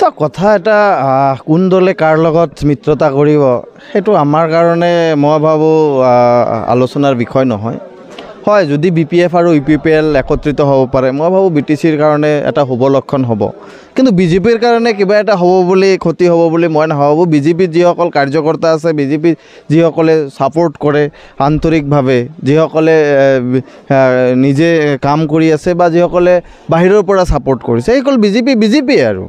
চাওক কথা এটা কোন দলে কাৰ লগত মিত্ৰতা কৰিব সেইটো আমাৰ কাৰণে মই ভাবোঁ আলোচনাৰ বিষয় নহয় হয় যদি BPF আৰু UPPL একত্ৰিত হ'ব পাৰে মই ভাবোঁ BTCৰ কাৰণে এটা শুভ লক্ষণ হ'ব কিন্তু BJPৰ কাৰণে কিবা এটা হ'ব বুলি ক্ষতি হ'ব বুলি মই নাভাবোঁ BJPৰ যিসকল কাৰ্যকৰ্তা আছে BJP যিসকলে ছাপোৰ্ট কৰে আন্তৰিকভাৱে যিসকলে নিজে কাম কৰি আছে বা যিসকলে বাহিৰৰ পৰা ছাপোৰ্ট কৰিছে সেইসকল BJP আৰু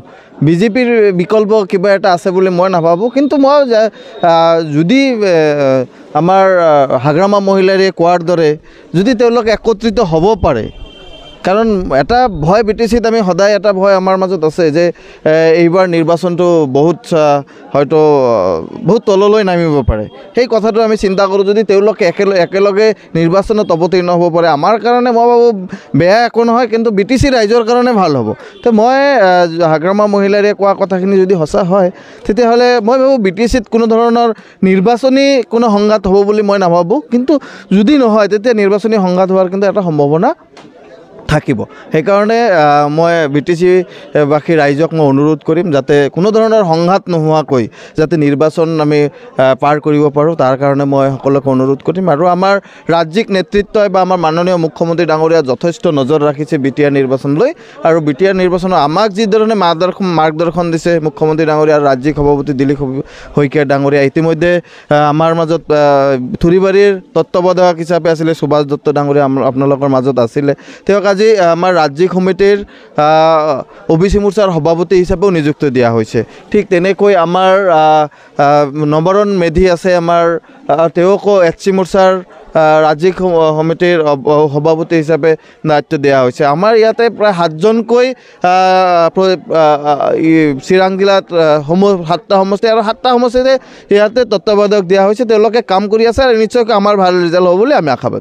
BJPৰ বিকল্প কিবা এটা আছে বুলি মই নাভাবোঁ কিন্তু মই যদি আমাৰ হাগ্ৰামা মহিলাৰে কোৱাৰ দৰে যদি তেওঁলোক একত্ৰিত হ'ব পাৰে কাৰণ এটা ভয় BTCত আমি সদায় এটা ভয় আমাৰ মাজত আছে যে এইবাৰ নিৰ্বাচনটো বহুত হয়তো বহুত তললৈ নামিব পাৰে সেই কথাটো আমি চিন্তা কৰোঁ যদি তেওঁলোকে একেলগে নিৰ্বাচনত অৱতীৰ্ণ হ'ব পাৰে আমাৰ কাৰণে মই ভাবোঁ বেয়া একো নহয় কিন্তু BTC ৰাইজৰ কাৰণে ভাল হ'ব তো মই হাগ্ৰামা মহিলাৰে কোৱা কথাখিনি যদি সঁচা হয় তেতিয়াহ'লে মই ভাবোঁ BTCত কোনো ধৰণৰ নিৰ্বাচনী কোনো সংঘাত হ'ব বুলি মই নাভাবোঁ কিন্তু যদি নহয় তেতিয়া নিৰ্বাচনী সংঘাত হোৱাৰ কিন্তু এটা সম্ভাৱনা থাকিব সেইকাৰণে মই BTC-বাসী ৰাইজক মই অনুৰোধ কৰিম যাতে কোনো ধৰণৰ সংঘাত নোহোৱাকৈ যাতে নিৰ্বাচন আমি পাৰ কৰিব পাৰোঁ তাৰ কাৰণে মই সকলোকে অনুৰোধ কৰিম আৰু আমাৰ ৰাজ্যিক নেতৃত্বই বা আমাৰ মাননীয় মুখ্যমন্ত্ৰী ডাঙৰীয়া যথেষ্ট নজৰ ৰাখিছে BTR নিৰ্বাচনলৈ আৰু BTR নিৰ্বাচনত আমাক যিধৰণে মাৰ্গদৰ্শন দিছে মুখ্যমন্ত্ৰী ডাঙৰীয়া আৰু ৰাজ্যিক সভাপতি দিলীপ শইকীয়া ডাঙৰীয়া ইতিমধ্যে আমাৰ মাজত থুৰিবাৰীৰ তত্ত্বাৱধায়ক হিচাপে আছিলে সুভাষ দত্ত ডাঙৰীয়া আপোনালোকৰ মাজত আছিলে তেওঁক আজি আমাৰ ৰাজ্যিক সমিতিৰ OBC মোৰ্চাৰ সভাপতি হিচাপেও নিযুক্তি দিয়া হৈছে ঠিক তেনেকৈ আমাৰ নৱৰণ মেধি আছে আমাৰ তেওঁকো HC মোৰ্চাৰ ৰাজ্যিক সমিতিৰ সভাপতি হিচাপে দায়িত্ব দিয়া হৈছে আমাৰ ইয়াতে প্ৰায় 7জনকৈ চিৰাং জিলাত 7টা সমষ্টি আৰু 7টা সমষ্টিতে ইয়াতে তত্ত্বাৱধায়ক দিয়া হৈছে তেওঁলোকে কাম কৰি আছে আৰু নিশ্চয়কৈ আমাৰ ভাল ৰিজাল্ট হ'ব বুলি আমি আশাবাদী